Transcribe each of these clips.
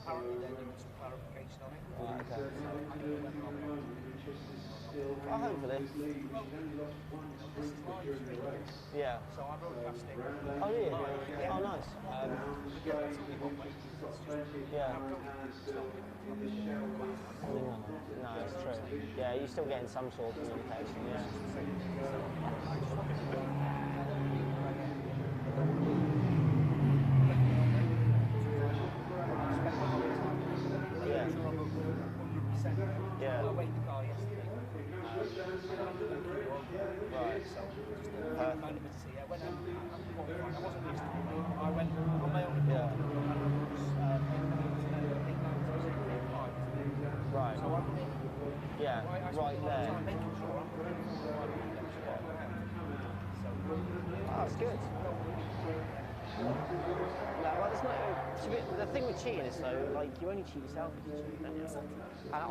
apparently they're doing some clarification on it. Right, okay. So I don't know whether I'll be able to do this. Well, hopefully. This is live streaming. Yeah. So I'm broadcasting. Oh, yeah. Yeah. Oh, nice. Yeah. No, it's true. Yeah, you're still getting some sort of communication. Yeah. Yeah. I weighed the car yesterday. Right. So when I wasn't used to it. I went on my own. Yeah. Right. So I'm in. Yeah. Right there. I'm making sure I'm in the right Oh, that's good. Well, there's no. The thing with cheating is though, like you only cheat yourself if you cheat, don't you? And I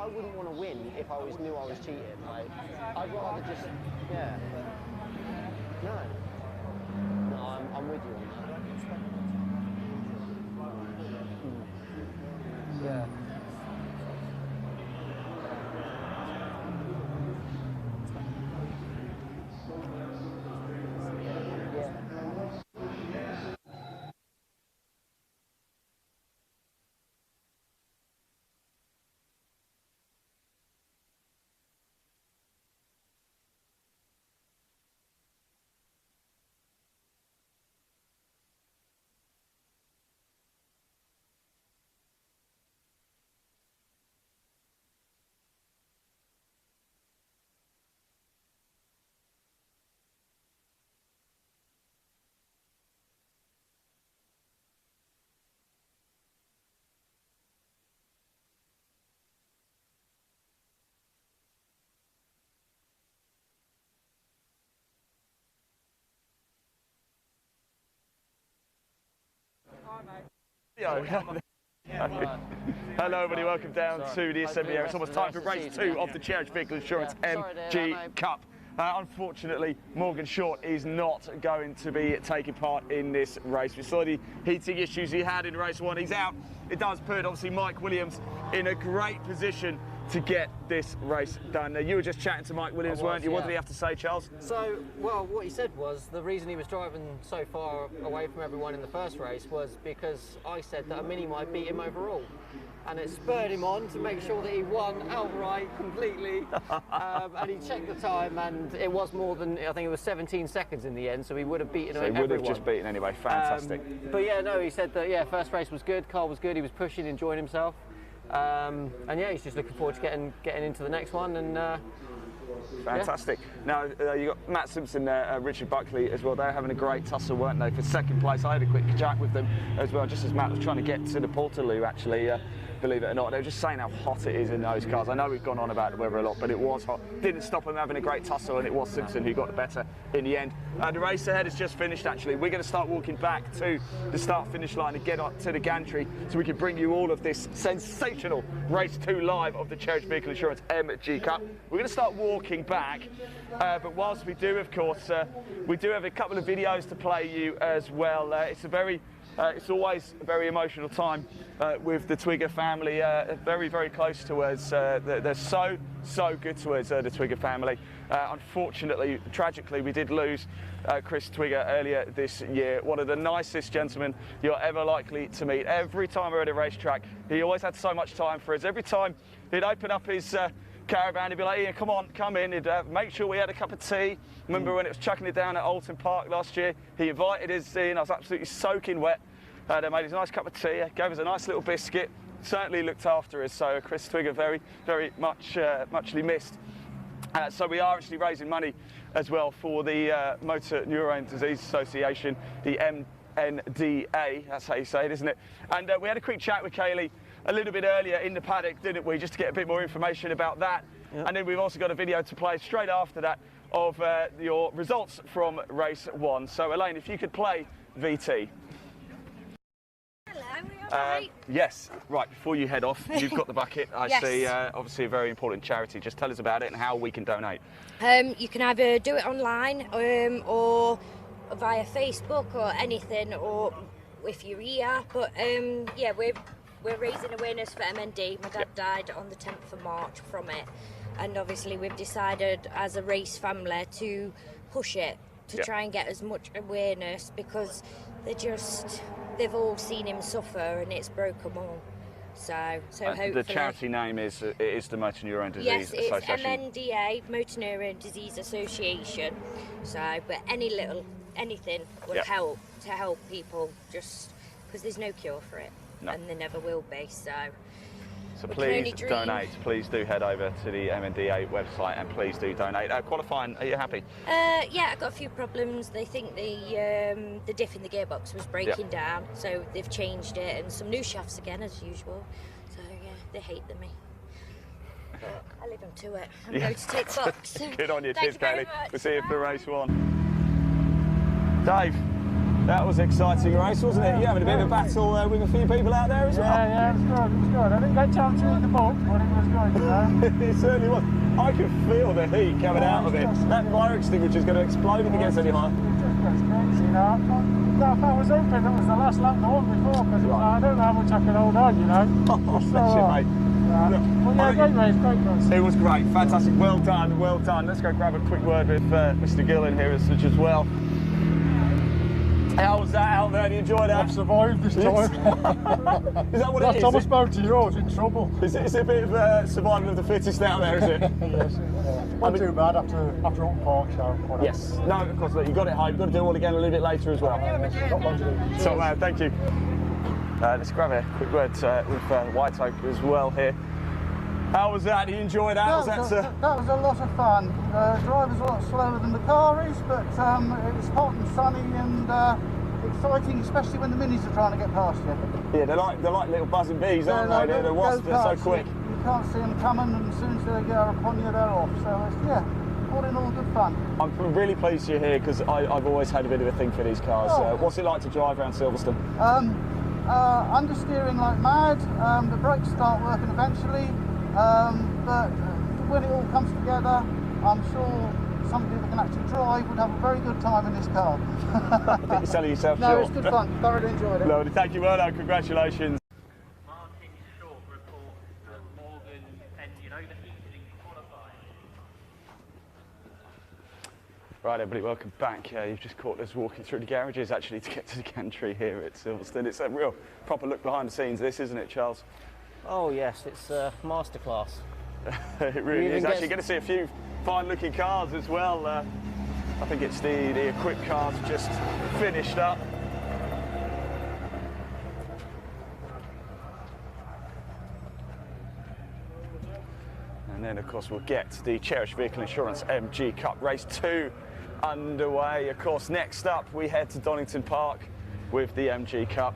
wouldn't want to win if I knew I was cheating. Like, I'd rather just, yeah. No, I'm with you on that. Yeah. Hello everybody, welcome down to the assembly area. It's almost time for race 2 of the Cherished Vehicle Insurance MG Cup. Unfortunately, Morgan Short is not going to be taking part in this race. We saw the heating issues he had in race 1. He's out. It does put obviously Mike Williams in a great position to get this race done. You were just chatting to Mike Williams, weren't you? What did he have to say, Charles? So, well, what he said was the reason he was driving so far away from everyone in the first race was because I said that a Mini might beat him overall. And it spurred him on to make sure that he won outright, completely. And he checked the time, and it was more than, I think it was 17 seconds in the end, so he would have beaten everyone. So he would have just beaten anyway, fantastic. But yeah, no, he said that, yeah, first race was good, car was good, he was pushing, enjoying himself. And yeah, he's just looking forward to getting into the next one. And fantastic. Yeah. Now, you got Matt Simpson, Richard Buckley as well. They're having a great tussle, weren't they, for second place. I had a quick chat with them as well, just as Matt was trying to get to the Portaloo, actually. Believe it or not, they were just saying how hot it is in those cars. I know we've gone on about the weather a lot, but it was hot. Didn't stop them having a great tussle, and it was Simpson who got the better in the end. The race ahead has just finished, actually. We're going to start walking back to the start-finish line and get up to the gantry so we can bring you all of this sensational Race 2 live of the Cherished Vehicle Insurance MG Cup. We're going to start walking back, but whilst we do, of course, we do have a couple of videos to play you as well. It's always a very emotional time with the Twigger family, very, very close to us. They're so good to us, the Twigger family. Unfortunately, tragically, we did lose Chris Twigger earlier this year, one of the nicest gentlemen you're ever likely to meet. Every time we're at a racetrack, he always had so much time for us. Every time he'd open up his caravan, he'd be like, Ian, come on, come in. He'd make sure we had a cup of tea. Remember when it was chucking it down at Alton Park last year? He invited us in. I was absolutely soaking wet. They made us a nice cup of tea, gave us a nice little biscuit. Certainly looked after us. So Chris Twigger, very, very muchly missed. So we are actually raising money as well for the Motor Neurone Disease Association, the MNDA. That's how you say it, isn't it? And we had a quick chat with Kaylee a little bit earlier in the paddock, didn't we, just to get a bit more information about that. Yep. And then we've also got a video to play straight after that of your results from race 1. So Elaine, if you could play VT. Yes, right, before you head off, you've got the bucket. I Yes. see, obviously a very important charity. Just tell us about it and how we can donate. You can either do it online or via Facebook or anything, or if you're here. But yeah, we're raising awareness for MND. My dad died on the 10th of March from it, and obviously we've decided as a race family to push it to try and get as much awareness, because they've all seen him suffer and it's broke them all. So hopefully. The charity name is the Motor Neurone Disease Yes, it's Association. MNDA, Motor Neurone Disease Association. So, but anything will help to help people, just because there's no cure for it, and there never will be. So please donate. Please do head over to the MNDA website and please do donate. Qualifying, are you happy? Yeah, I got a few problems. They think the diff in the gearbox was breaking down, so they've changed it, and some new shafts again as usual. So yeah, they hate me. But I live up to it. I'm going to take box. Good on you. Thank Cheers, you very Kaylee. much. We'll see you for race 1. Dave, that was an exciting race, wasn't it? You having a bit of a battle with a few people out there as well? Yeah, it was good, it was good. I didn't get a chance to read the book, but it was good, you know. It certainly was. I could feel the heat coming out of it. That fire extinguisher is going to explode if it gets any higher. It just gets crazy, you know. I was hoping it was the last lap the one before, because I don't know how much I can hold on, you know. Oh, bless you, mate. Well, yeah, great race. It was great, fantastic, well done, well done. Let's go grab a quick word with Mr. Gillen here as well. How was that out there? Did you enjoy that? I've survived this time. Is that what Last it is? time I spoke to you, I was in trouble. Is it a bit of survival of the fittest out there, is it? Yes. Not too bad after Open Park, so. Yes. No, of course, look, you've got it home. You've got to do it all again a little bit later as well. Not long to do. Top man, thank you. Let's grab a quick word with White Oak as well here. How was that? Did you enjoy that? That was a lot of fun. The driver's a lot slower than the car is, but it was hot and sunny and exciting, especially when the minis are trying to get past you. Yeah, they're like little buzzing bees, aren't they? They're the wasps, they're so quick. You can't see them coming, and as soon as they get upon you, they're off. So it's, all in all, good fun. I'm really pleased you're here because I've always had a bit of a thing for these cars. What's it like to drive around Silverstone? Understeering like mad. The brakes start working eventually. But when it all comes together, I'm sure somebody that can actually drive would have a very good time in this car. I think you're selling yourself no, short. it's good fun. Thoroughly enjoyed it. Lovely. Thank you, well done. Congratulations. Martin Short report that Morgan engine overheated in qualifying. Right, everybody, welcome back. You've just caught us walking through the garages actually to get to the gantry here at Silverstone. It's a real proper look behind the scenes, this, isn't it, Charles? Oh yes, it's a masterclass. It really is. Actually, going to see a few fine-looking cars as well. I think it's the equipped cars just finished up. And then, of course, we'll get the Cherished Vehicle Insurance MG Cup Race 2 underway. Of course, next up, we head to Donington Park with the MG Cup.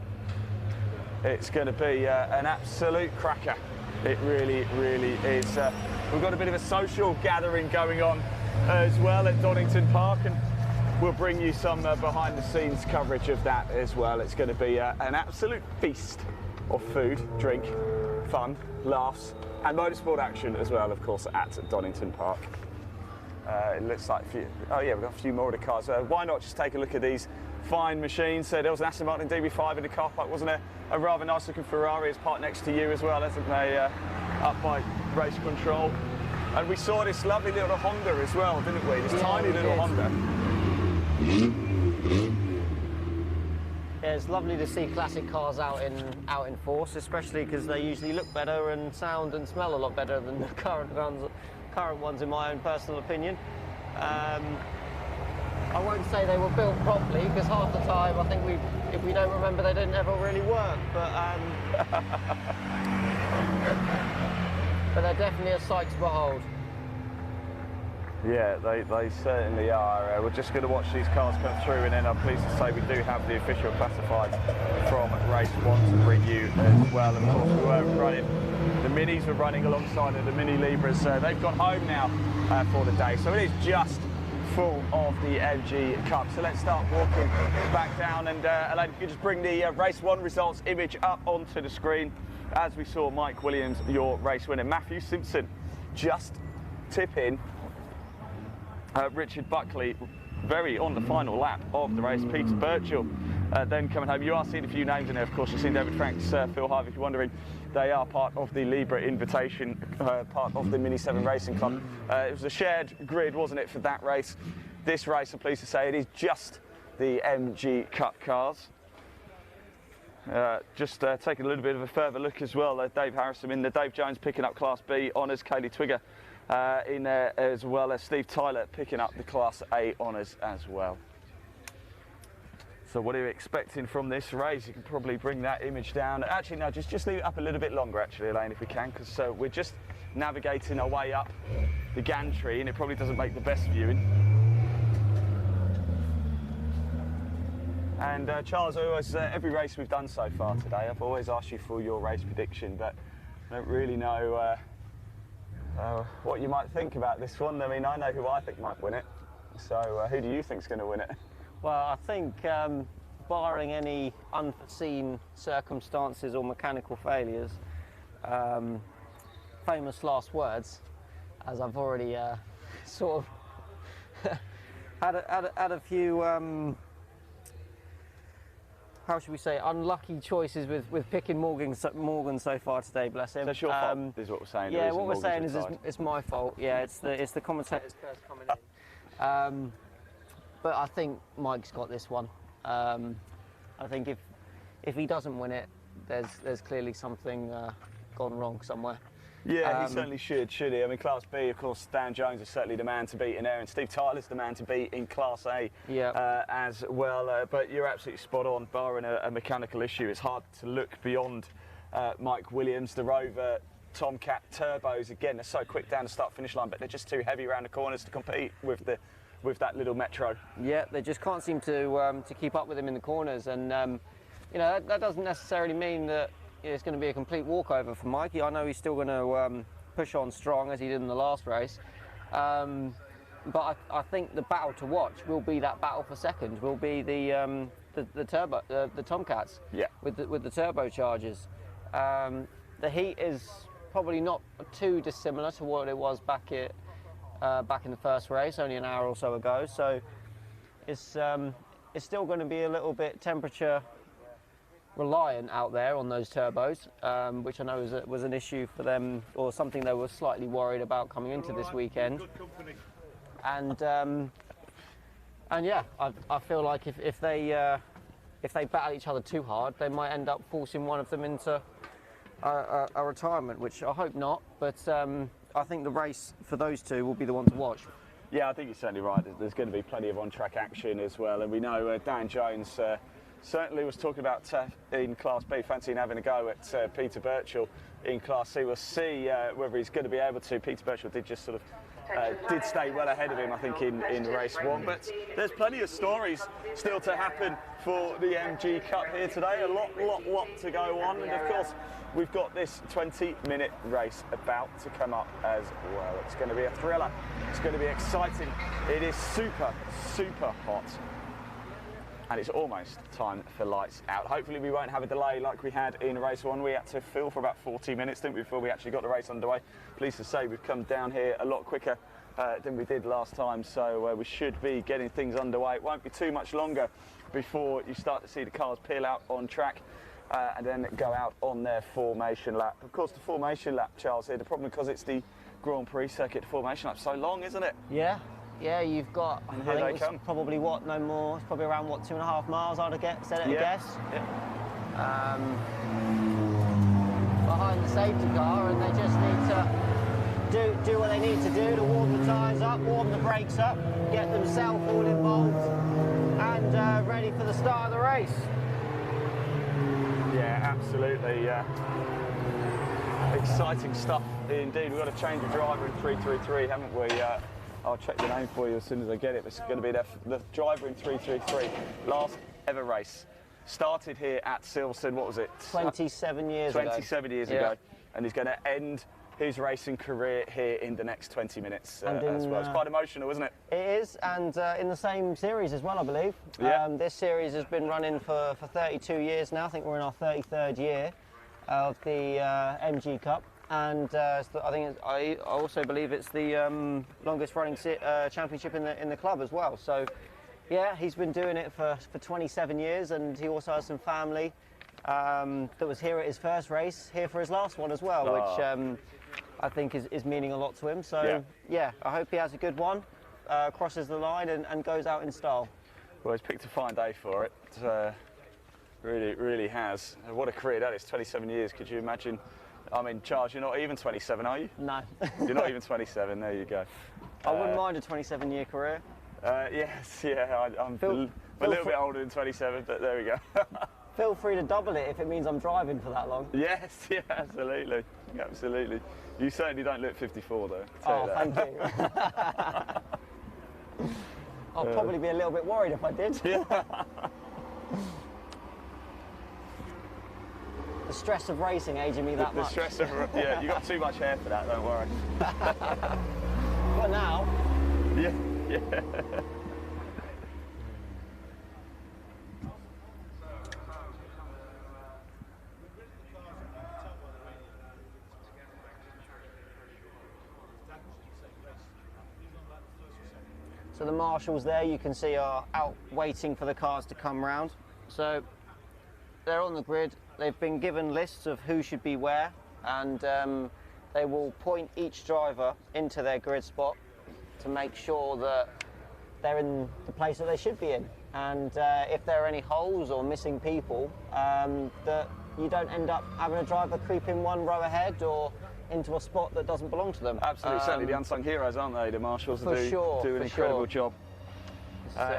It's going to be an absolute cracker. It really, really is. We've got a bit of a social gathering going on as well at Donington Park, and we'll bring you some behind-the-scenes coverage of that as well. It's going to be an absolute feast of food, drink, fun, laughs, and motorsport action as well, of course, at Donington Park. It looks like we've got a few more of the cars. Why not just take a look at these fine machines? There was an Aston Martin DB5 in the car park, wasn't there? A rather nice looking Ferrari is parked next to you as well, hasn't they? Up by race control. And we saw this lovely little Honda as well, didn't we? This tiny little Honda. Yeah, it's lovely to see classic cars out in force, especially because they usually look better and sound and smell a lot better than the current ones, in my own personal opinion. I won't say they were built properly, because half the time I think if we don't remember, they didn't ever really work. But they're definitely a sight to behold. Yeah, they certainly are. We're just going to watch these cars come through, and then I'm pleased to say we do have the official classifieds from race 1 to bring you as well. Of course, we were running, the Minis were running alongside of the Mini Libras. They've gone home now for the day, so it is just full of the MG Cup. So let's start walking back down, and Elaine, if you could just bring the race 1 results image up onto the screen. As we saw Mike Williams, your race winner, Matthew Simpson, just tip in. Richard Buckley, very on the final lap of the race. Peter Birchall then coming home. You are seeing a few names in there, of course. You've seen David Franks, Phil Harvey, if you're wondering. They are part of the Libra Invitation, part of the Mini 7 Racing Club. It was a shared grid, wasn't it, for that race? This race, I'm pleased to say, it is just the MG Cup cars. Just taking a little bit of a further look as well. Dave Harrison in there, Dave Jones picking up Class B honours, Kaylee Twigger in there as well as Steve Tyler picking up the Class A honours as well. So what are you expecting from this race? You can probably bring that image down. Actually, no, just leave it up a little bit longer, actually, Elaine, if we can, because we're just navigating our way up the gantry, and it probably doesn't make the best viewing. And Charles, every race we've done so far today, I've always asked you for your race prediction, but I don't really know what you might think about this one. I mean, I know who I think might win it. So who do you think's going to win it? Well, I think, barring any unforeseen circumstances or mechanical failures, famous last words, as I've already sort of had a few, how should we say, unlucky choices with picking Morgan so far today, bless him. So it's your fault, is what we're saying. Yeah, what we're saying is it's my fault. Yeah, it's the commentator's curse coming in. But I think Mike's got this one. I think if he doesn't win it, there's clearly something gone wrong somewhere. Yeah, he certainly should he? I mean, Class B, of course, Dan Jones is certainly the man to beat in there, and Steve Tyler's the man to beat in Class A as well. But you're absolutely spot on, barring a mechanical issue. It's hard to look beyond Mike Williams, the Rover, Tomcat, Turbos. Again, they're so quick down the start-finish line, but they're just too heavy around the corners to compete with that little Metro. Yeah, they just can't seem to keep up with him in the corners, and you know, that doesn't necessarily mean that it's going to be a complete walkover for Mikey. I know he's still going to push on strong as he did in the last race, but I think the battle to watch will be that battle for second. Will be the Tomcats. Yeah. With the turbochargers. The heat is probably not too dissimilar to what it was back in the first race, only an hour or so ago. So it's still going to be a little bit temperature reliant out there on those turbos, which I know was an issue for them, or something they were slightly worried about coming into this weekend. And yeah, I feel like if they battle each other too hard, they might end up forcing one of them into a retirement, which I hope not. But I think the race for those two will be the one to watch. Yeah, I think you're certainly right. There's going to be plenty of on-track action as well, and we know Dan Jones certainly was talking about in Class B, fancying having a go at Peter Birchall in Class C. We'll see whether he's going to be able to. Peter Birchall did just sort of did stay well ahead of him, I think, in race one. But there's plenty of stories still to happen for the MG Cup here today. A lot to go on, and of course we've got this 20-minute race about to come up as well. It's going to be a thriller. It's going to be exciting. It is super hot. And it's almost time for lights out. Hopefully we won't have a delay like we had in race one. We had to fill for about 40 minutes, didn't we, before we actually got the race underway. Pleased to say we've come down here a lot quicker than we did last time, so we should be getting things underway. It won't be too much longer before you start to see the cars peel out on track and then go out on their formation lap. Of course, the formation lap, Charles, here, the problem because it's the Grand Prix circuit, the formation lap's so long, isn't it? Yeah, you've got, and I think it's probably what, no more, it's probably around what, 2.5 miles I'd have said it, I guess. Yeah. Behind the safety car, and they just need to do what they need to do to warm the tyres up, warm the brakes up, get themselves all involved and ready for the start of the race. Yeah, absolutely. Exciting stuff indeed. We've got to change the driver in 333, haven't we? I'll check the name for you as soon as I get it. It's going to be the driver in 333. Last ever race. Started here at Silverstone, what was it? 27 years ago. 27 years ago. And he's going to end his racing career here in the next 20 minutes as well. It's quite emotional, isn't it? It is, and in the same series as well, I believe. Yeah. This series has been running for 32 years now. I think we're in our 33rd year of the MG Cup. And I also believe it's the longest running championship in the club as well. So Yeah, he's been doing it for 27 years, and he also has some family that was here at his first race, here for his last one as well, which I think is meaning a lot to him. So yeah, I hope he has a good one, crosses the line and goes out in style. Well, he's picked a fine day for it. Really has. What a career that is, 27 years. Could you imagine? I mean, Charles, you're not even 27, are you? No. You're not even 27, there you go. I wouldn't mind a 27-year career. Yes, yeah, I'm a little bit older than 27, but there we go. Feel free to double it if it means I'm driving for that long. Yes, yeah, absolutely. Absolutely. You certainly don't look 54, though. Oh, thank you. I'd probably be a little bit worried if I did. Yeah. The stress of racing aging me that much. The stress of, yeah, you got too much hair for that, don't worry. Well, now. Yeah. So the marshals there, you can see, are out waiting for the cars to come round. So they're on the grid. They've been given lists of who should be where, and they will point each driver into their grid spot to make sure that they're in the place that they should be in. And if there are any holes or missing people, that you don't end up having a driver creep in one row ahead or into a spot that doesn't belong to them. Absolutely, certainly the unsung heroes, aren't they, the marshals? For sure, do an incredible sure. job.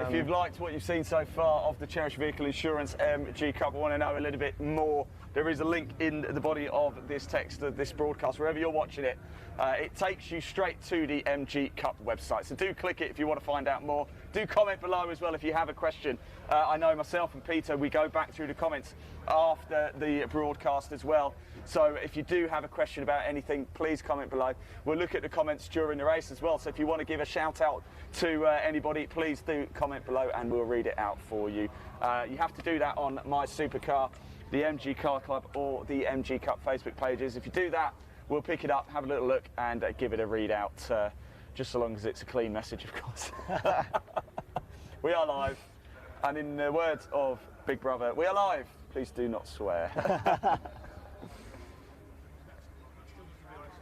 If you've liked what you've seen so far of the Cherished Vehicle Insurance MG Cup, I want to know a little bit more, there is a link in the body of this text, of this broadcast, wherever you're watching it. It takes you straight to the MG Cup website, so do click it if you want to find out more. Do comment below as well if you have a question. I know myself and Peter, we go back through the comments after the broadcast as well. So if you do have a question about anything, please comment below. We'll look at the comments during the race as well. So if you want to give a shout out to anybody, please do comment below and we'll read it out for you. You have to do that on My Supercar, the MG Car Club or the MG Cup Facebook pages. If you do that, we'll pick it up, have a little look and give it a read out, just so long as it's a clean message, of course. We are live, and in the words of Big Brother, we are live. Please do not swear.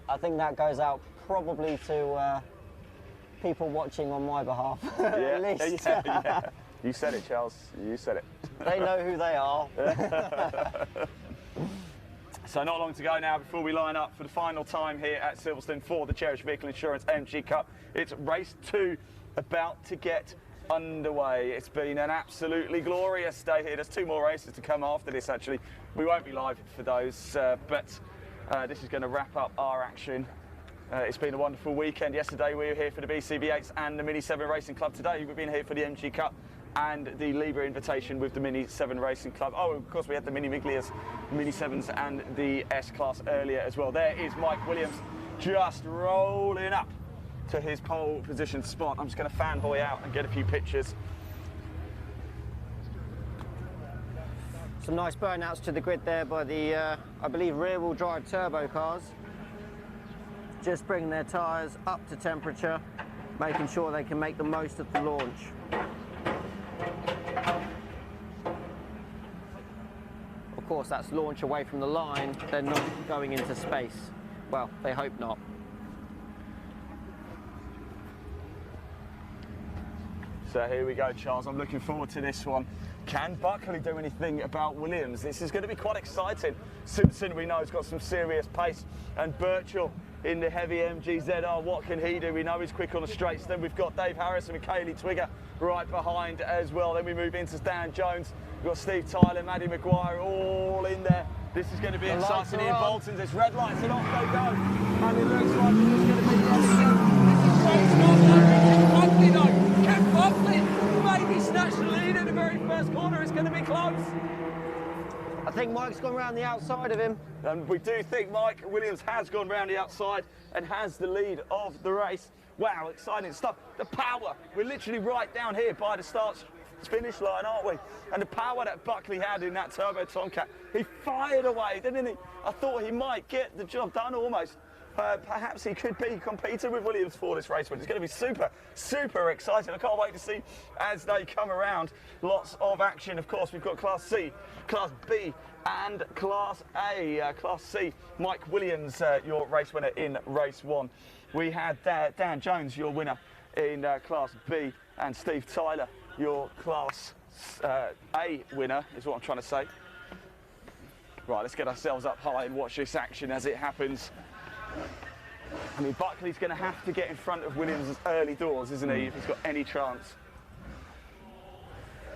I think that goes out probably to people watching on my behalf, at least. Yeah. You said it, Charles. You said it. They know who they are. So not long to go now before we line up for the final time here at Silverstone for the Cherished Vehicle Insurance MG Cup. It's race 2 about to get underway. It's been an absolutely glorious day here. There's 2 more races to come after this, actually. We won't be live for those, but this is going to wrap up our action. It's been a wonderful weekend. Yesterday we were here for the BCB8s and the Mini 7 Racing Club. Today we've been here for the MG Cup and the Libra Invitation with the Mini 7 Racing Club. Oh, of course we had the Mini Miglias, Mini 7s and the S-Class earlier as well. There is Mike Williams just rolling up to his pole position spot. I'm just going to fanboy out and get a few pictures. Some nice burnouts to the grid there by the, I believe, rear-wheel drive turbo cars. Just bringing their tyres up to temperature, making sure they can make the most of the launch. Of course, that's launch away from the line. They're not going into space. Well, they hope not. So here we go, Charles. I'm looking forward to this one. Can Buckley do anything about Williams? This is going to be quite exciting. Simpson, we know, has got some serious pace. And Birchall in the heavy MG ZR, what can he do? We know he's quick on the straights. Then we've got Dave Harris and Michaeli Twigger right behind as well. Then we move into Dan Jones. We've got Steve Tyler, Maddie Maguire all in there. This is going to be exciting. Ian Bolton's, it's red lights and off they go. And it looks like it's going to be Buckley though, can Buckley maybe snatch the lead in the very first corner? It's going to be close. I think Mike's gone round the outside of him. And we do think Mike Williams has gone round the outside and has the lead of the race. Wow, exciting stuff. The power, we're literally right down here by the start-finish line, aren't we? And the power that Buckley had in that turbo Tomcat, he fired away, didn't he? I thought he might get the job done almost. perhaps he could be competing with Williams for this race, but it's going to be super, super exciting. I can't wait to see as they come around. Lots of action, of course. We've got Class C, Class B, and Class A. Class C, Mike Williams, your race winner in race 1. We had Dan Jones, your winner in Class B, and Steve Tyler, your Class A winner, is what I'm trying to say. Right, let's get ourselves up high and watch this action as it happens. I mean, Buckley's going to have to get in front of Williams' early doors, isn't he, if he's got any chance?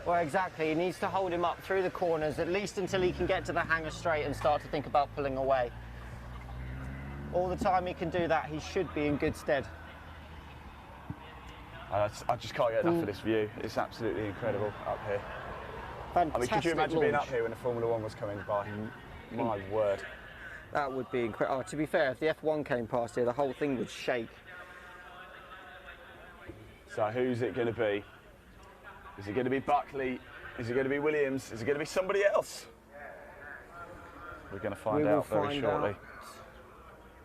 Well, exactly. He needs to hold him up through the corners, at least until he can get to the hanger straight and start to think about pulling away. All the time he can do that, he should be in good stead. I just can't get enough of this view. It's absolutely incredible up here. Fantastic I mean, could you imagine launch. being up here when the Formula One was coming by? My word. That would be incredible. Oh, to be fair, if the F1 came past here, the whole thing would shake. So who's it going to be? Is it going to be Buckley? Is it going to be Williams? Is it going to be somebody else? We're going to find out very shortly.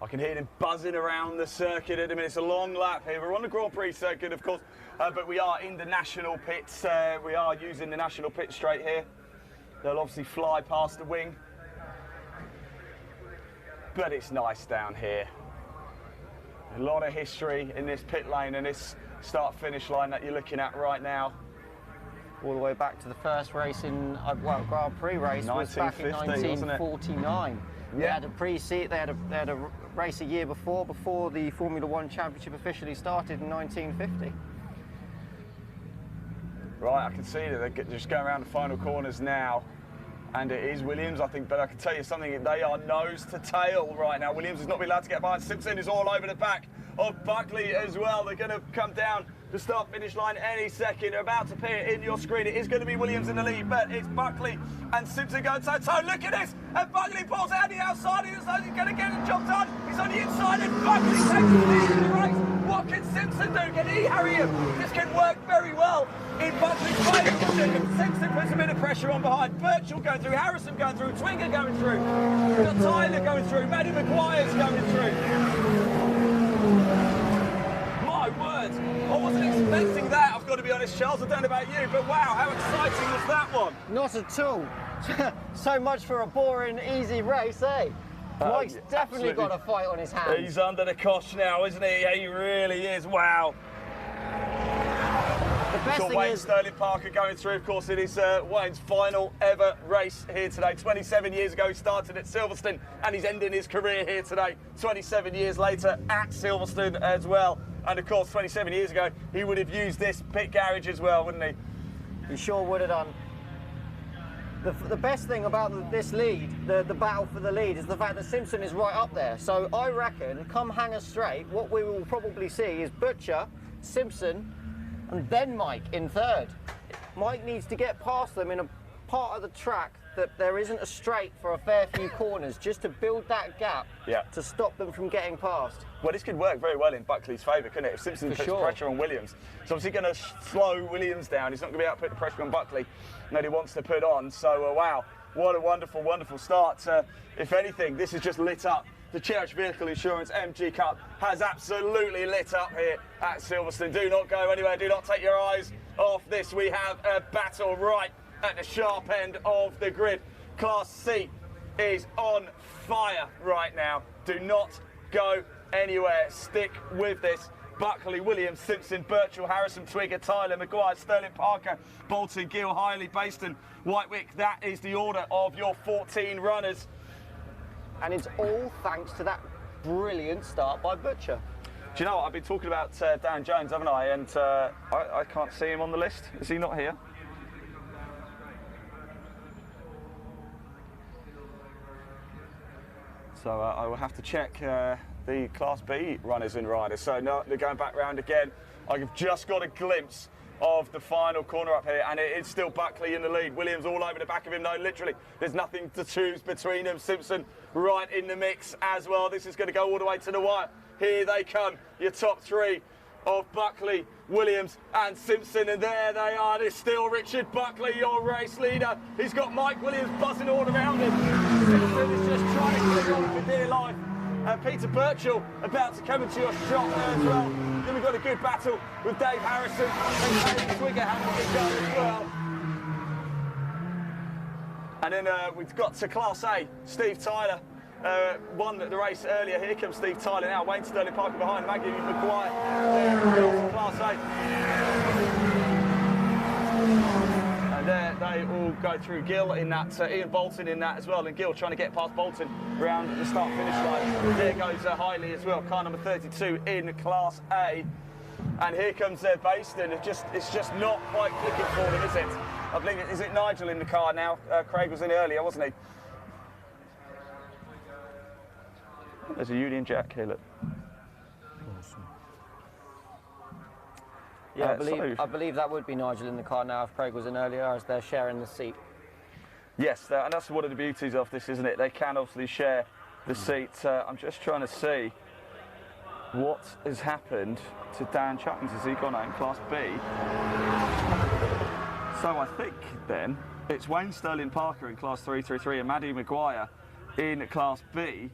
I can hear them buzzing around the circuit at the minute. It's a long lap here. We're on the Grand Prix circuit, of course, but we are in the national pits. We are using the national pit straight here. They'll obviously fly past the wing. But it's nice down here. A lot of history in this pit lane and this start-finish line that you're looking at right now. All the way back to the first race in, well, Grand Prix race was back in 1949. Yeah. They had a pre-seat, they had a race a year before the Formula One Championship officially started in 1950. Right, I can see that they're just going around the final corners now. And it is Williams, I think, but I can tell you something, they are nose to tail right now. Williams has not been allowed to get behind. Simpson is all over the back of Buckley as well. They're going to come down the start-finish line any second. They're about to appear in your screen. It is going to be Williams in the lead, but it's Buckley and Simpson going toe-to-toe. Look at this! And Buckley pulls out the outside. He's going to get the job done. He's on the inside, and Buckley takes the lead in the race. What can Simpson do? Can he harry him? This can work very well in Buckley's favour. Simpson puts a bit of pressure on behind. Birchall going through, Harrison going through, Twinger going through. We've got Tyler going through, Maddie Maguire's going through. My word, I wasn't expecting that, I've got to be honest, Charles. I don't know about you, but wow, how exciting was that one? Not at all. So much for a boring, easy race, eh? Mike's definitely got a fight on his hands. He's under the cosh now, isn't he? He really is. Wow. The best thing Wayne is Sterling Parker going through. Of course, it is Wayne's final ever race here today. 27 years ago, he started at Silverstone, and he's ending his career here today. 27 years later at Silverstone as well. And of course, 27 years ago, he would have used this pit garage as well, wouldn't he? He sure would have done. The best thing about this lead, the battle for the lead, is the fact that Simpson is right up there. So I reckon, come hanger straight, what we will probably see is Butcher, Simpson, and then Mike in third. Mike needs to get past them in a part of the track that there isn't a straight for a fair few corners, just to build that gap to stop them from getting past. Well, this could work very well in Buckley's favour, couldn't it? If Simpson puts pressure on Williams. It's obviously going to slow Williams down. He's not going to be able to put the pressure on Buckley that he wants to put on. So, wow, what a wonderful, wonderful start. If anything, this has just lit up. The Cherished Vehicle Insurance MG Cup has absolutely lit up here at Silverstone. Do not go anywhere. Do not take your eyes off this. We have a battle right at the sharp end of the grid. Class C is on fire right now. Do not go anywhere. Stick with this. Buckley, Williams, Simpson, Birchall, Harrison, Twigger, Tyler, Maguire, Sterling, Parker, Bolton, Gill, Hiley, Baston, Whitewick. That is the order of your 14 runners. And it's all thanks to that brilliant start by Butcher. Do you know what? I've been talking about Dan Jones, haven't I? And I can't see him on the list. Is he not here? So I will have to check the Class B runners and riders. So no, they're going back round again. I've just got a glimpse of the final corner up here, and it is still Buckley in the lead. Williams all over the back of him. No, literally, there's nothing to choose between them. Simpson right in the mix as well. This is going to go all the way to the wire. Here they come, your top three of Buckley, Williams and Simpson, and there they are. There's still Richard Buckley, your race leader. He's got Mike Williams buzzing all around him. Simpson is just trying to get on for dear life. Peter Birchall about to come into your shot as well. Then we've got a good battle with Dave Harrison and Kaylee Twigger having a good go as well. And then we've got to Class A, Steve Tyler. Won the race earlier. Here comes Steve Tyler now. Wayne Sterling Parker behind Maggie Maguire. Class A. And there they all go through. Gill in that, Ian Bolton in that as well. And Gill trying to get past Bolton around the start-finish line. There goes Hiley as well. Car number 32 in Class A. And here comes Bayston. It's just not quite clicking for them, is it? I believe is it Nigel in the car now? Craig was in earlier, wasn't he? There's a Union Jack here, look. Yeah, I believe that would be Nigel in the car now if Craig was in earlier, as they're sharing the seat. Yes, and that's one of the beauties of this, isn't it? They can obviously share the seat. I'm just trying to see what has happened to Dan Chuckins. Has he gone out in Class B? So I think then it's Wayne Sterling Parker in Class 333 and Maddie Maguire in Class B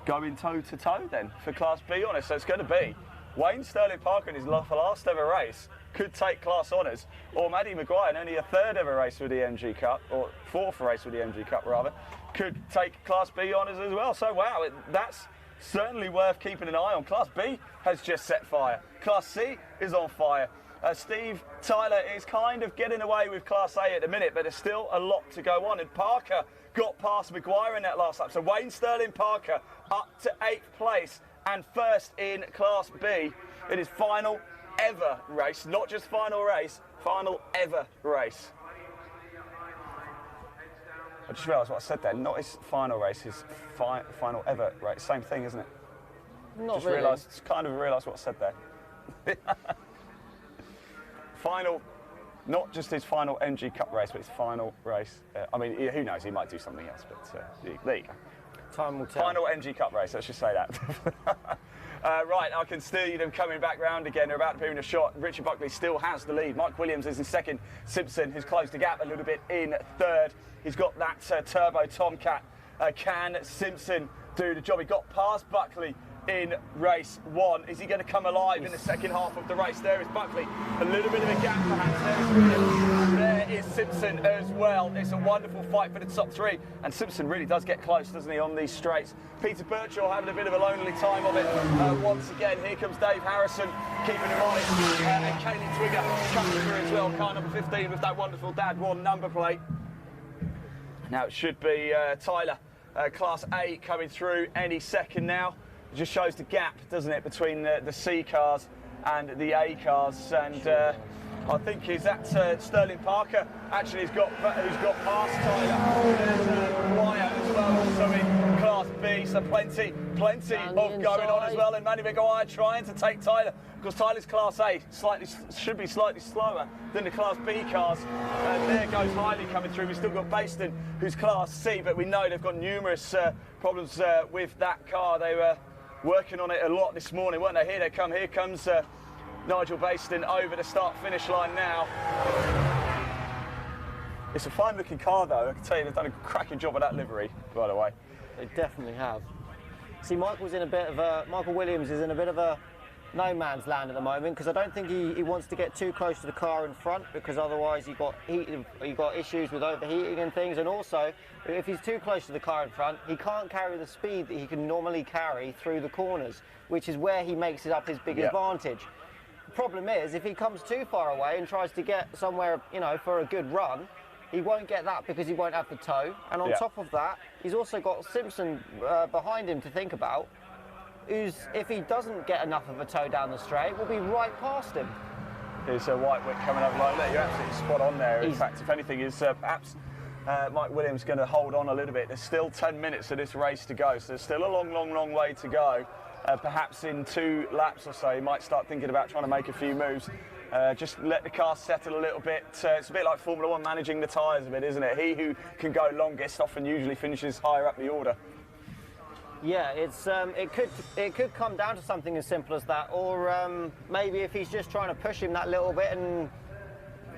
going toe-to-toe then for Class B on it. So it's going to be Wayne Sterling Parker in his last ever race could take class honours, or Maddie Maguire in only a third ever race with the MG Cup, or fourth race with the MG Cup rather, could take Class B honours as well. So wow, that's certainly worth keeping an eye on. Class B has just set fire. Class C is on fire. Steve Tyler is kind of getting away with Class A at the minute, but there's still a lot to go on. And Parker got past Maguire in that last lap. So Wayne Sterling Parker up to 8th place and first in Class B in his final ever race. Not just final race, final ever race. I just realised what I said there. Not his final race, his final ever race. Same thing, isn't it? Not just really. Kind of realised what I said there. Final, not just his final MG Cup race, but his final race. I mean, who knows? He might do something else, but there you go. Time will tell. Final MG Cup race, let's just say that. Right, I can see them coming back round again. They're about to be in a shot. Richard Buckley still has the lead. Mike Williams is in second. Simpson has closed the gap a little bit in third. He's got that turbo Tomcat. Can Simpson do the job? He got past Buckley in race one. Is he going to come alive in the second half of the race? There is Buckley. A little bit of a gap perhaps. There is Simpson as well. It's a wonderful fight for the top three. And Simpson really does get close, doesn't he, on these straights. Peter Birchall having a bit of a lonely time of it. Once again, here comes Dave Harrison, keeping him on it. And Kaylee Twigger coming through as well. Car number 15 with that wonderful Dad 1 number plate. Now it should be Tyler, Class A, coming through any second now. It just shows the gap, doesn't it, between the C cars and the A cars. And I think is that Sterling Parker actually who's got past Tyler. There's Wire as well, also in Class B. So plenty of going on as well. And Manny Maguire trying to take Tyler, because Tyler's Class A should be slightly slower than the Class B cars. There goes Hiley coming through. We've still got Bayston, who's Class C, but we know they've got numerous problems with that car. They were working on it a lot this morning, weren't they? Here they come. Here comes Nigel Bayston over the start-finish line now. It's a fine-looking car, though. I can tell you they've done a cracking job of that livery, by the way. They definitely have. See, Michael Williams is in a bit of a no man's land at the moment, because I don't think he wants to get too close to the car in front, because otherwise you've got issues with overheating and things. And also, if he's too close to the car in front, he can't carry the speed that he can normally carry through the corners, which is where he makes it up his big advantage. The problem is, if he comes too far away and tries to get somewhere, for a good run, he won't get that because he won't have the toe. And on top of that, he's also got Simpson behind him to think about, who's, if he doesn't get enough of a toe down the straight, will be right past him. Here's White Wick coming up like that. You're absolutely spot on there. In fact, if anything, is perhaps Mike Williams going to hold on a little bit. There's still 10 minutes of this race to go, so there's still a long way to go. Perhaps in 2 laps or so, he might start thinking about trying to make a few moves. Just let the car settle a little bit. It's a bit like Formula 1 managing the tyres a bit, isn't it? He who can go longest often usually finishes higher up the order. Yeah, it could come down to something as simple as that, or maybe if he's just trying to push him that little bit and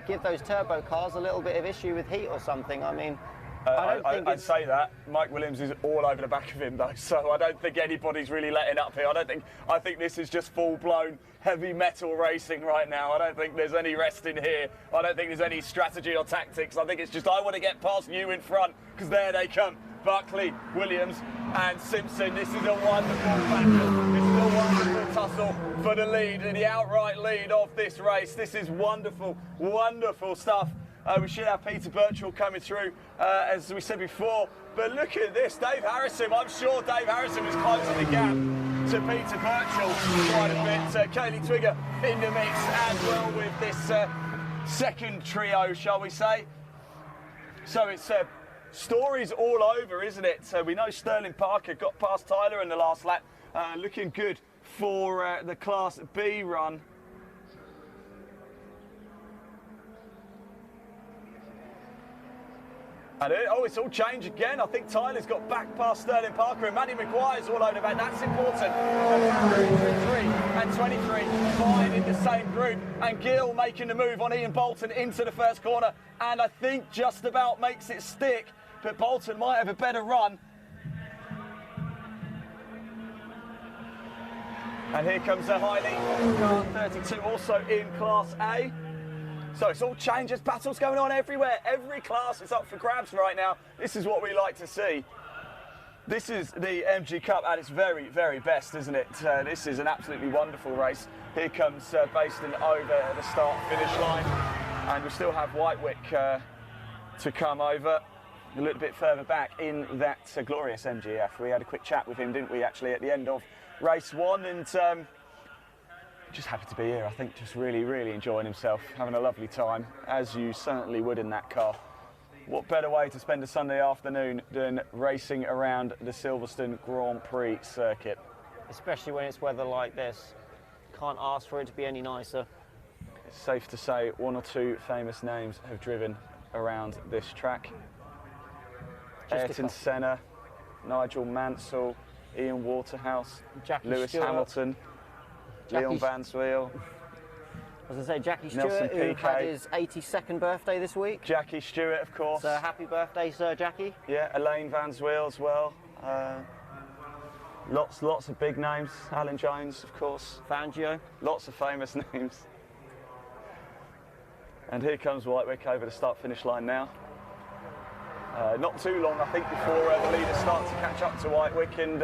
give those turbo cars a little bit of issue with heat or something. I mean, I'd say that. Mike Williams is all over the back of him though, so I don't think anybody's really letting up here. I think this is just full-blown heavy metal racing right now. I don't think there's any rest in here. I don't think there's any strategy or tactics. I think it's just I want to get past you in front, because there they come. Buckley, Williams and Simpson. This is a wonderful battle. This is a wonderful tussle for the lead, the outright lead of this race. This is wonderful, wonderful stuff. We should have Peter Birchall coming through, as we said before. But look at this, Dave Harrison. I'm sure Dave Harrison is closing the gap to Peter Birchall quite a bit. Kaylee Twigger in the mix as well with this second trio, shall we say. So it's stories all over, isn't it? So we know Sterling Parker got past Tyler in the last lap. Looking good for the Class B run. And it's all changed again. I think Tyler's got back past Sterling Parker and Matty Maguire's all over back. That's important. 23 and 23 fine in the same group. And Gill making the move on Ian Bolton into the first corner. And I think just about makes it stick. But Bolton might have a better run. And here comes a Hiley, car 32, also in Class A. So it's all changes, battles going on everywhere. Every class is up for grabs right now. This is what we like to see. This is the MG Cup at its very, very best, isn't it? This is an absolutely wonderful race. Here comes Baston over the start-finish line. And we still have Whitewick to come over a little bit further back in that glorious MGF. We had a quick chat with him, didn't we, actually, at the end of race one. And just happy to be here, I think, just really, really enjoying himself, having a lovely time, as you certainly would in that car. What better way to spend a Sunday afternoon than racing around the Silverstone Grand Prix circuit? Especially when it's weather like this. Can't ask for it to be any nicer. It's safe to say one or two famous names have driven around this track. Ayrton Senna, Nigel Mansell, Ian Waterhouse, Jackie Lewis Stewart. Hamilton, Leon Van Zweel. I was going to say Jackie Nelson Stewart, who Piquet. had his 82nd birthday this week. Jackie Stewart, of course. So happy birthday, Sir Jackie. Yeah, Elaine Van Zweel as well. Lots of big names. Alan Jones, of course. Fangio. Lots of famous names. And here comes Whitewick over the start-finish line now. Not too long, I think, before the leaders start to catch up to Whitewick, and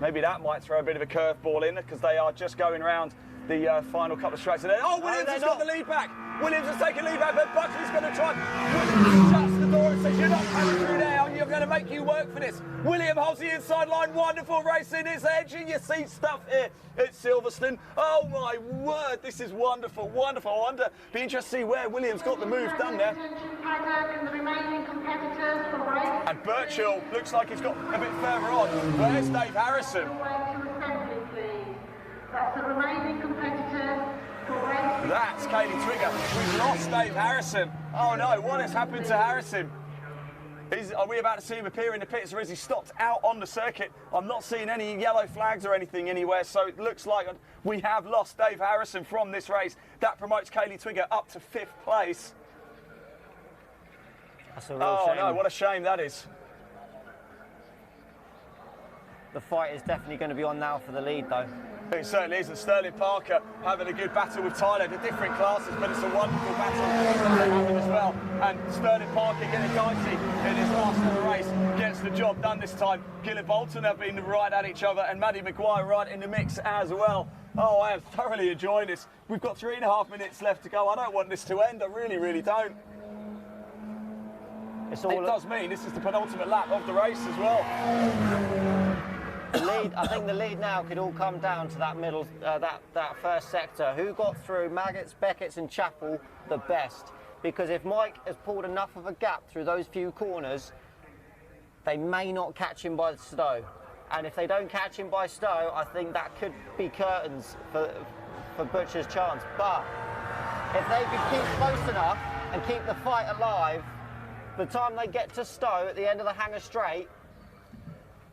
maybe that might throw a bit of a curveball in, because they are just going round the final couple of straights. And then, Williams has got the lead back. Williams has taken lead back, but Buckley's going to try. Williams shuts the door and says, "You're not coming through now. You're going to make you work for this." William holds the inside line. Wonderful racing. It's edging your seat stuff here at Silverstone. Oh my word, this is wonderful, wonderful. I wonder, be interested to see where Williams got the move done there. And Birchall looks like he's got a bit further on. Where's Dave Harrison? That's the remaining competitors. That's Kaylee Twigger. We've lost Dave Harrison. Oh no, what has happened to Harrison? Are we about to see him appear in the pits, or is he stopped out on the circuit? I'm not seeing any yellow flags or anything anywhere, so it looks like we have lost Dave Harrison from this race. That promotes Kaylee Twigger up to 5th place. That's a real shame. No, what a shame that is. The fight is definitely going to be on now for the lead, though. It certainly is, and Sterling Parker having a good battle with Tyler. They're different classes, but it's a wonderful battle that they're having as well. And Sterling Parker getting dicey in his last ever race, gets the job done this time. Gill and Bolton have been right at each other, and Maddie Maguire right in the mix as well. Oh, I am thoroughly enjoying this. We've got 3.5 minutes left to go. I don't want this to end. I really, really don't. It does mean this is the penultimate lap of the race as well. The lead, I think the lead now could all come down to that middle, that first sector. Who got through Maggots, Beckett's and Chapel the best? Because if Mike has pulled enough of a gap through those few corners, they may not catch him by Stowe. And if they don't catch him by Stowe, I think that could be curtains for Butcher's chance. But if they can keep close enough and keep the fight alive, by the time they get to Stowe at the end of the Hanger Straight,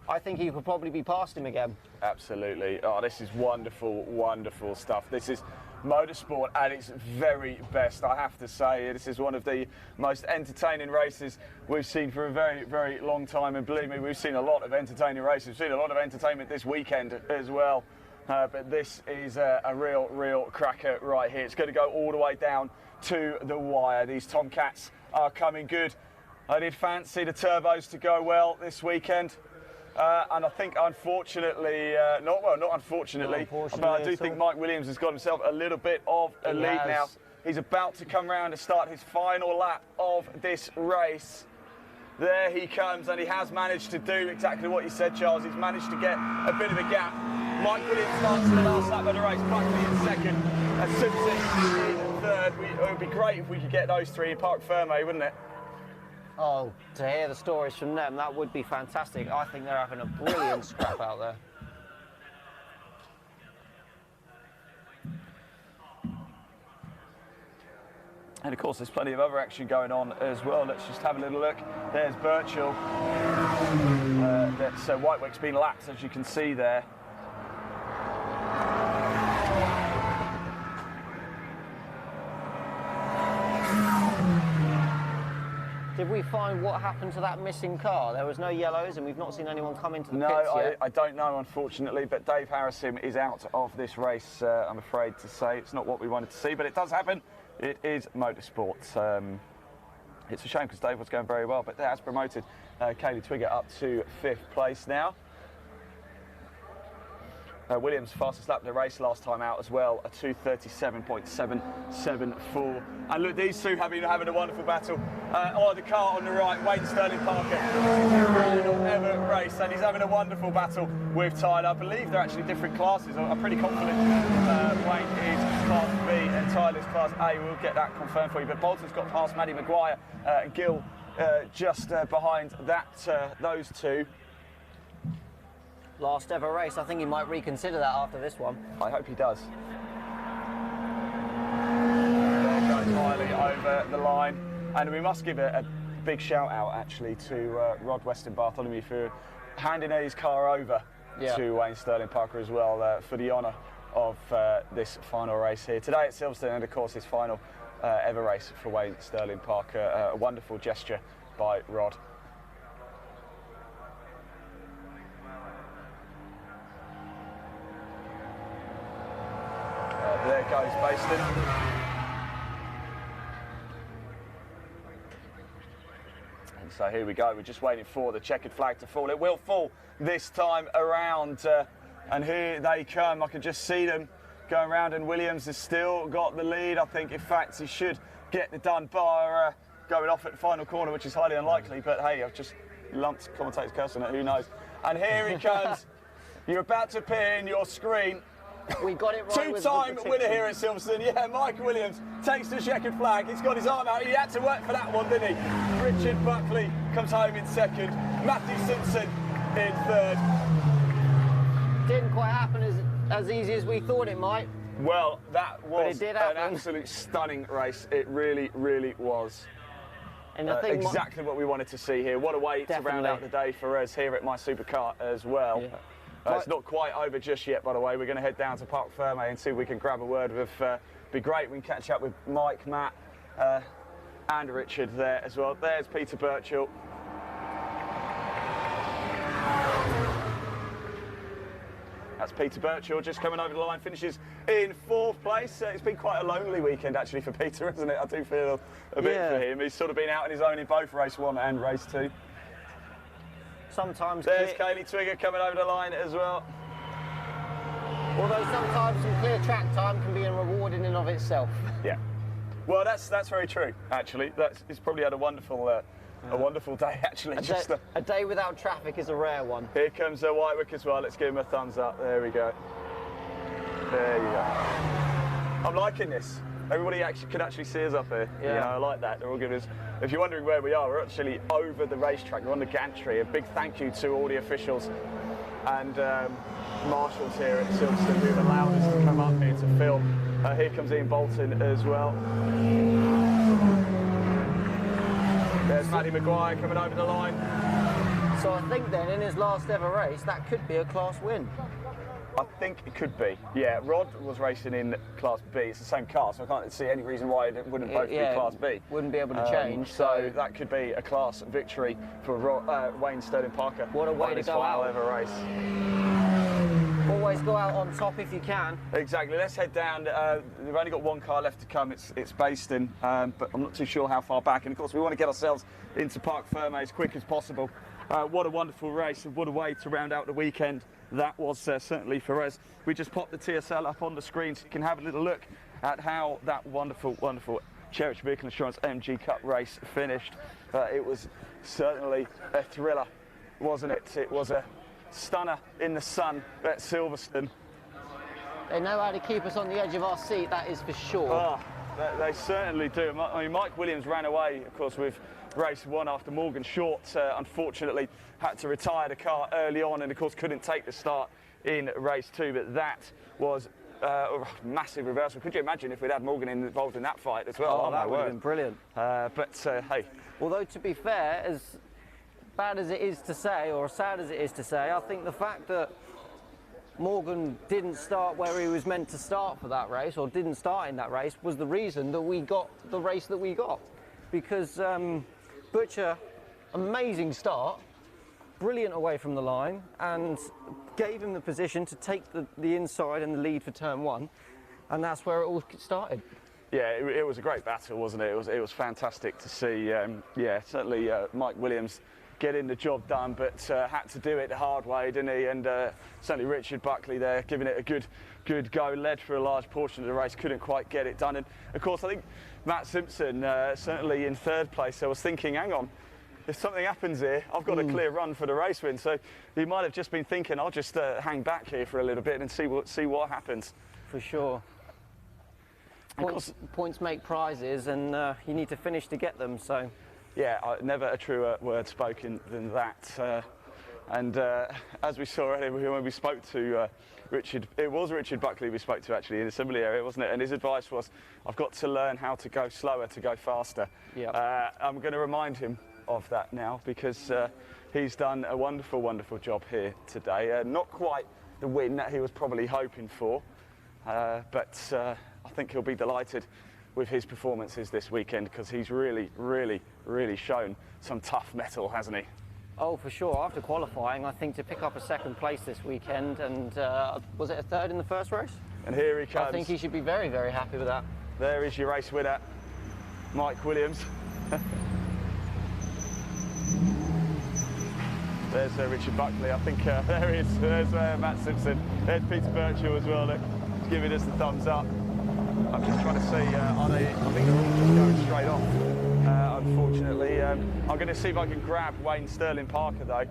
I think he could probably be past him again. Absolutely. Oh, this is wonderful, wonderful stuff. This is motorsport at its very best, I have to say. This is one of the most entertaining races we've seen for a very, very long time, and believe me, we've seen a lot of entertaining races. We've seen a lot of entertainment this weekend as well, but this is a real cracker right here. It's going to go all the way down to the wire. These Tomcats are coming good. I did fancy the turbos to go well this weekend. And I think, unfortunately, not unfortunately, but I do think Mike Williams has got himself a little bit of a lead now. He's about to come round to start his final lap of this race. There he comes, and he has managed to do exactly what you said, Charles. He's managed to get a bit of a gap. Mike Williams starts the last lap of the race, Buckley in second, and Simpson in third. It would be great if we could get those three in Parc Fermé, wouldn't it? Oh, to hear the stories from them, that would be fantastic. I think they're having a brilliant scrap out there. And of course, there's plenty of other action going on as well. Let's just have a little look. There's Birchall. That's Whitewick's been lapped, as you can see there. Did we find what happened to that missing car? There was no yellows, and we've not seen anyone come into the pits yet. No, I don't know, unfortunately, but Dave Harrison is out of this race, I'm afraid to say. It's not what we wanted to see, but it does happen. It is motorsport. It's a shame because Dave was going very well, but that has promoted Kaylee Twigger up to 5th place now. Williams' fastest lap of the race last time out as well, a 2:37.774. And look, these two have been having a wonderful battle. The car on the right, Wayne Sterling Parker, ever race, and he's having a wonderful battle with Tyler. I believe they're actually different classes. I'm pretty confident Wayne is Class B and Tyler's Class A. We'll get that confirmed for you. But Bolton's got past Maddie Maguire and Gill just behind those two. Last ever race. I think he might reconsider that after this one. I hope he does. There goes Miley over the line. And we must give a big shout out actually to Rod Weston Bartholomew for handing his car over to Wayne Sterling Parker as well for the honour of this final race here today at Silverstone, and of course his final ever race for Wayne Sterling Parker. A wonderful gesture by Rod. There goes Baston. And so here we go, we're just waiting for the checkered flag to fall. It will fall this time around, and here they come. I can just see them going around, and Williams has still got the lead. I think, in fact, he should get the done bar going off at the final corner, which is highly unlikely, but hey, I've just lumped commentator's curse on it, who knows. And here he comes. You're about to appear in your screen. We got it right. Two-time winner here at Silverstone. Yeah, Mike Williams takes the checkered flag. He's got his arm out. He had to work for that one, didn't he? Richard Buckley comes home in second. Matthew Simpson in third. Didn't quite happen as easy as we thought it might. Well, that was an absolute stunning race. It really, really was. And I think exactly what we wanted to see here. What a way to round out the day for us here at My Supercar as well. Yeah. It's not quite over just yet, by the way. We're going to head down to Parc Fermé and see if we can grab a word with. Be great. We can catch up with Mike, Matt, and Richard there as well. There's Peter Birchall. That's Peter Birchall just coming over the line, finishes in 4th place. It's been quite a lonely weekend actually for Peter, isn't it? I do feel a bit for him. He's sort of been out on his own in both race 1 and race 2. Sometimes there's Kaylee Twigger coming over the line as well. Although sometimes some clear track time can be a reward in and of itself. Yeah. Well, that's very true. Actually, he's probably had a wonderful day. Actually, a day without traffic is a rare one. Here comes Whitewick as well. Let's give him a thumbs up. There we go. There you go. I'm liking this. Everybody can actually see us up here. Yeah. You know, I like that. They're all giving us. If you're wondering where we are, we're actually over the racetrack. We're on the gantry. A big thank you to all the officials and marshals here at Silverstone who've allowed us to come up here to film. Here comes Ian Bolton as well. There's Maddie Maguire coming over the line. So I think then in his last ever race, that could be a class win. I think it could be. Yeah, Rod was racing in Class B. It's the same car, so I can't see any reason why it wouldn't both be Class B. Wouldn't be able to change. So that could be a class victory for Wayne Sterling Parker. What a way to go out. Ever race. Always go out on top if you can. Exactly. Let's head down. We've only got one car left to come. It's Baston, but I'm not too sure how far back. And of course, we want to get ourselves into Parc Ferme as quick as possible. What a wonderful race, and what a way to round out the weekend that was certainly for us. We just popped the TSL up on the screen so you can have a little look at how that wonderful, wonderful Cherished Vehicle Insurance MG Cup race finished. It was certainly a thriller, wasn't it? It was a stunner in the sun at Silverstone. They know how to keep us on the edge of our seat, that is for sure. Oh, they certainly do. I mean, Mike Williams ran away, of course, with race one after Morgan Short, unfortunately, had to retire the car early on and, of course, couldn't take the start in race two. But that was a massive reversal. Could you imagine if we'd had Morgan involved in that fight as well? Oh, that would have been brilliant. Hey. Although, to be fair, as bad as it is to say, or sad as it is to say, I think the fact that Morgan didn't start where he was meant to start for that race, or didn't start in that race, was the reason that we got the race that we got. Because Butcher, amazing start, brilliant away from the line, and gave him the position to take the inside and the lead for turn one, and that's where it all started. Yeah, it was a great battle, wasn't it? It was fantastic to see. Yeah, certainly Mike Williams getting the job done, but had to do it the hard way, didn't he? And certainly Richard Buckley there, giving it a good go, led for a large portion of the race, couldn't quite get it done. And of course, I think Matt Simpson, certainly in third place, I was thinking, hang on, if something happens here, I've got a clear run for the race win. So he might have just been thinking, I'll just hang back here for a little bit and see what happens. For sure. Points make prizes, and you need to finish to get them. So. Yeah, never a truer word spoken than that. And as we saw earlier, when we spoke to Richard, it was Richard Buckley we spoke to actually in the assembly area, wasn't it? And his advice was, I've got to learn how to go slower to go faster. Yep. I'm going to remind him of that now, because he's done a wonderful, wonderful job here today. Not quite the win that he was probably hoping for, but I think he'll be delighted with his performances this weekend, because he's really, really, really shown some tough metal, hasn't he? Oh, for sure. After qualifying, I think to pick up a second place this weekend, and was it a third in the first race? And here he comes. I think he should be very, very happy with that. There is your race winner, Mike Williams. There's Richard Buckley. I think there he is. There's Matt Simpson. There's Peter Birchall as well, look, giving us the thumbs up. I'm just trying to see, I think they're all just going straight off, unfortunately. I'm going to see if I can grab Wayne Sterling Parker, though.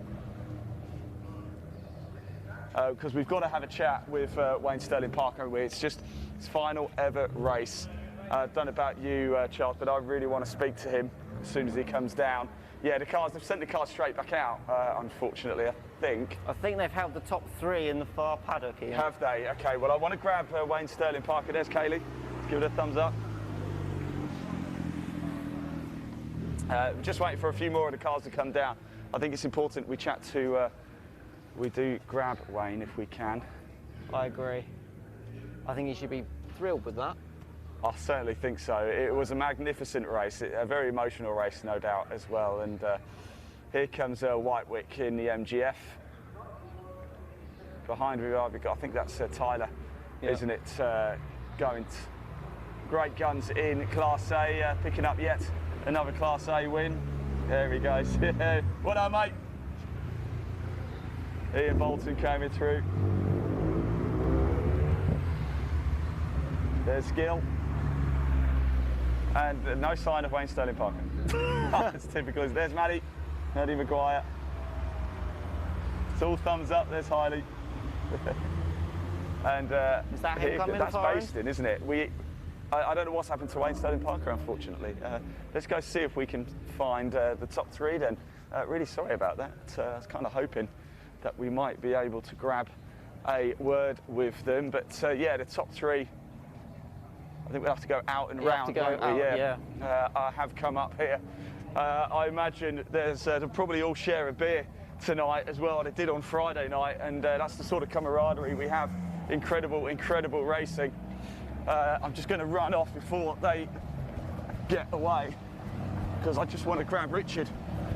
Because we've got to have a chat with Wayne Sterling Parker. It's just his final ever race. I don't know about you, Charles, but I really want to speak to him as soon as he comes down. Yeah, they've sent the car straight back out, unfortunately, I think. I think they've held the top three in the far paddock here. Have they? Okay, well, I want to grab Wayne Sterling Parker. There's Kaylee. Give it a thumbs up. Just waiting for a few more of the cars to come down. I think it's important we chat to, we do grab Wayne if we can. I agree. I think he should be thrilled with that. I certainly think so. It was a magnificent race, a very emotional race, no doubt, as well. And here comes Whitewick in the MGF. Behind me, I think that's Tyler, isn't it? Going great guns in Class A, picking up yet another Class A win. There he goes. What up, mate? Ian Bolton coming through. There's Gill. And no sign of Wayne Sterling Parker. That's typical. There's Maddie Maguire. It's all thumbs up. There's Hiley. And is that him coming? That's Baston, isn't it? I don't know what's happened to Wayne Sterling Parker, unfortunately. Let's go see if we can find the top three then. Really sorry about that. I was kind of hoping that we might be able to grab a word with them. But yeah, the top three, I think we'll have to go out and round, won't we? Yeah. I have come up here. I imagine there's they'll probably all share a beer tonight as well, and it did on Friday night, and that's the sort of camaraderie we have. Incredible, incredible racing. I'm just going to run off before they get away, because I just want to grab Richard.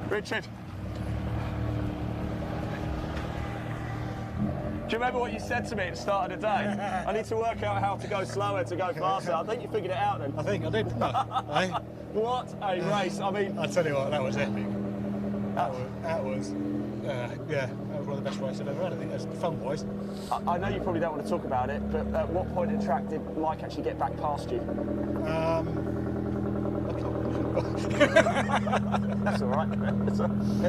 Richard! Do you remember what you said to me at the start of the day? I need to work out how to go slower, to go faster. I think you figured it out then. I think I did. Eh? What a race. I mean... I tell you what, that was epic. That was yeah, that was one of the best races I've ever had. I think that's fun-wise. I know you probably don't want to talk about it, but at what point in the track did Mike actually get back past you? That's all right.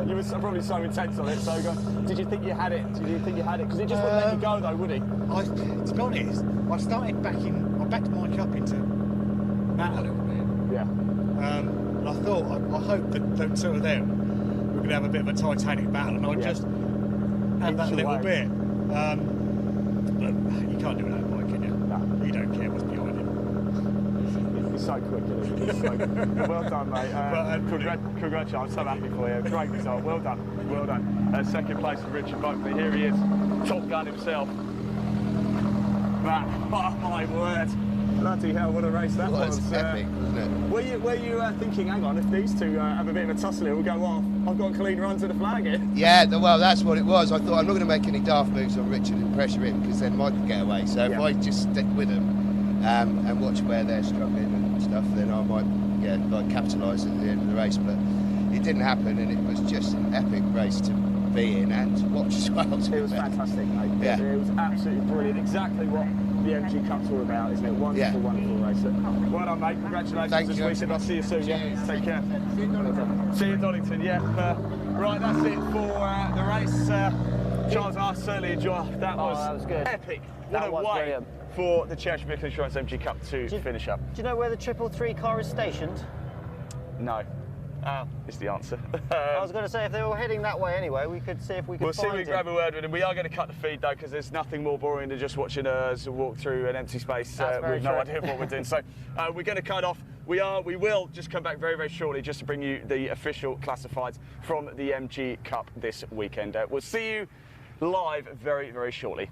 You were probably so intense on it. So, did you think you had it? Did you think you had it? Because it just wouldn't let you go, though, would he? To be honest, I started I backed Mike up into Matt a little bit. Yeah. And I thought, I hoped that the two of them were going to have a bit of a Titanic battle, and I just had that little bit. But you can't do that, Mike, can you? No. You don't care what's behind him. He's so quick, isn't he? He's so quick. Well done, mate. Congratulations, I'm so happy for you. Great result. Well done. Well done. Second place for Richard Buckley. Here he is, Top Gun himself. Matt, oh my word. Bloody hell, what a race that was. Epic, wasn't it? Were you thinking, hang on, if these two have a bit of a tussle, it will go off. I've got a clean run to the flag here. Yeah, well, that's what it was. I thought, I'm not going to make any daft moves on Richard and pressure him, because then Mike will get away. So if I just stick with him and watch where they're struggling and stuff, then I might capitalise at the end of the race. But it didn't happen, and it was just an epic race to be in and to watch as well. It was fantastic, mate. Yeah. It was absolutely brilliant. Exactly what the MG Cup's all about, isn't it? Wonderful, wonderful race. Well done, mate. Congratulations this weekend. I'll see you soon. Yeah. Take care. See you, Donington. Yeah. Right, that's it for the race. Charles, I certainly enjoyed. That was good. Epic. That What a was way brilliant. for the Cherished Vehicle Insurance MG Cup to finish up. Do you know where the 333 car is stationed? No. Is the answer. I was going to say, if they were heading that way anyway, we could see if we could We'll see if we find can grab a word with him. We are going to cut the feed though, because there's nothing more boring than just watching us walk through an empty space with no idea what we're doing. So we're going to cut off. We will just come back very, very shortly just to bring you the official classifieds from the MG Cup this weekend. We'll see you live very, very shortly.